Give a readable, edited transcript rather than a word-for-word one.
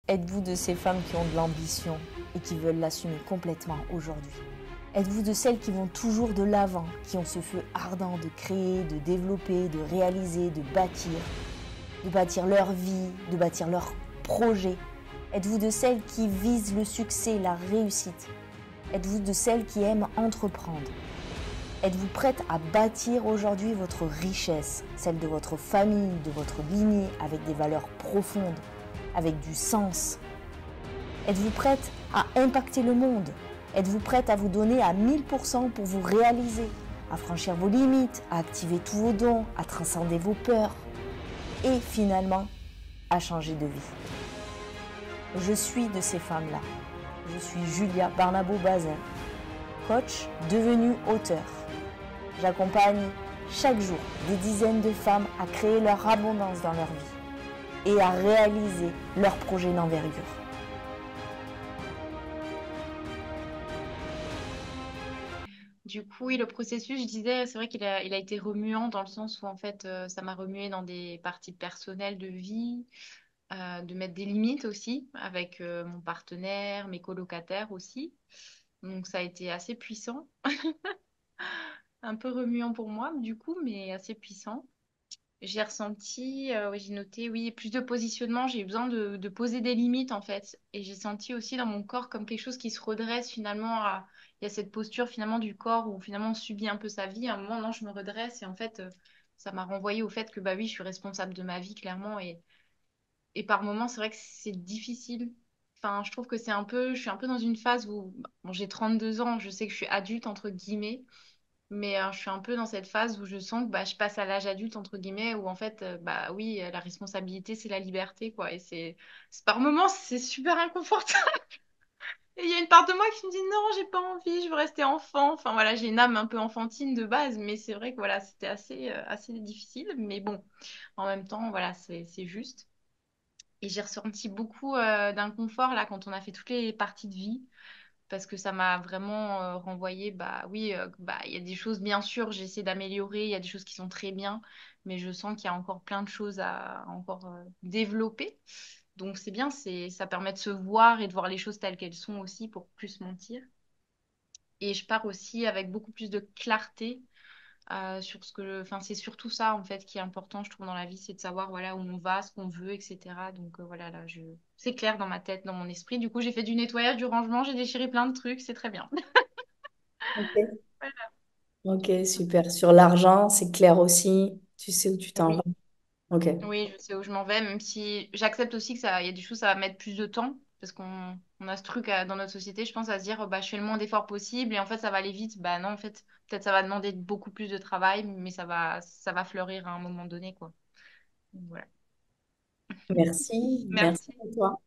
Êtes-vous de ces femmes qui ont de l'ambition et qui veulent l'assumer complètement aujourd'hui? Êtes-vous de celles qui vont toujours de l'avant, qui ont ce feu ardent de créer, de développer, de réaliser, de bâtir leur vie, de bâtir leur projet? Êtes-vous de celles qui visent le succès, la réussite? Êtes-vous de celles qui aiment entreprendre? Êtes-vous prête à bâtir aujourd'hui votre richesse, celle de votre famille, de votre lignée, avec des valeurs profondes, avec du sens? Êtes-vous prête à impacter le monde? Êtes-vous prête à vous donner à 1000% pour vous réaliser, à franchir vos limites, à activer tous vos dons, à transcender vos peurs et finalement à changer de vie? Je suis de ces femmes-là. Je suis Julia Barnabo-Bazin, coach devenu auteur. J'accompagne chaque jour des dizaines de femmes à créer leur abondance dans leur vie et à réaliser leurs projets d'envergure. Du coup, oui, le processus, je disais, c'est vrai qu'il a été remuant dans le sens où, en fait, ça m'a remué dans des parties personnelles de vie, de mettre des limites aussi avec mon partenaire, mes colocataires aussi. Donc, ça a été assez puissant, un peu remuant pour moi, du coup, mais assez puissant. J'ai ressenti, oui, j'ai noté, oui, plus de positionnement, j'ai eu besoin de poser des limites en fait. Et j'ai senti aussi dans mon corps comme quelque chose qui se redresse finalement. Il y a cette posture finalement du corps où finalement on subit un peu sa vie. À un moment, non, je me redresse et en fait, ça m'a renvoyé au fait que bah oui, je suis responsable de ma vie clairement. Et par moments, c'est vrai que c'est difficile. Enfin, je trouve que je suis un peu dans une phase où, bon, j'ai 32 ans, je sais que je suis adulte entre guillemets. Mais je suis un peu dans cette phase où je sens que bah, je passe à l'âge adulte, entre guillemets, où en fait, bah oui, la responsabilité, c'est la liberté, quoi. Et par moments, c'est super inconfortable. Et il y a une part de moi qui me dit non, j'ai pas envie, je veux rester enfant. Enfin voilà, j'ai une âme un peu enfantine de base, mais c'est vrai que voilà, c'était assez difficile. Mais bon, en même temps, voilà, c'est juste. Et j'ai ressenti beaucoup d'inconfort là quand on a fait toutes les parties de vie parce que ça m'a vraiment renvoyé, bah oui, bah il y a des choses, bien sûr, j'essaie d'améliorer, il y a des choses qui sont très bien, mais je sens qu'il y a encore plein de choses à encore développer. Donc c'est bien, ça permet de se voir et de voir les choses telles qu'elles sont aussi pour plus mentir. Et je pars aussi avec beaucoup plus de clarté sur enfin c'est surtout ça en fait qui est important, je trouve, dans la vie, c'est de savoir voilà où on va, ce qu'on veut, etc. Donc voilà, là, c'est clair dans ma tête, dans mon esprit. Du coup, j'ai fait du nettoyage, du rangement, j'ai déchiré plein de trucs, c'est très bien. Ok. Ok, super. Sur l'argent, c'est clair aussi. Tu sais où tu t'en vas. Oui. Ok. Oui, je sais où je m'en vais, même si j'accepte aussi que il y a des choses, ça va mettre plus de temps, parce qu'on a ce truc dans notre société, je pense, à se dire, bah, je fais le moins d'efforts possible, et en fait, ça va aller vite. Bah non, en fait, peut-être ça va demander beaucoup plus de travail, mais ça va fleurir à un moment donné, quoi. Donc, voilà. Merci. Merci Merci. à toi.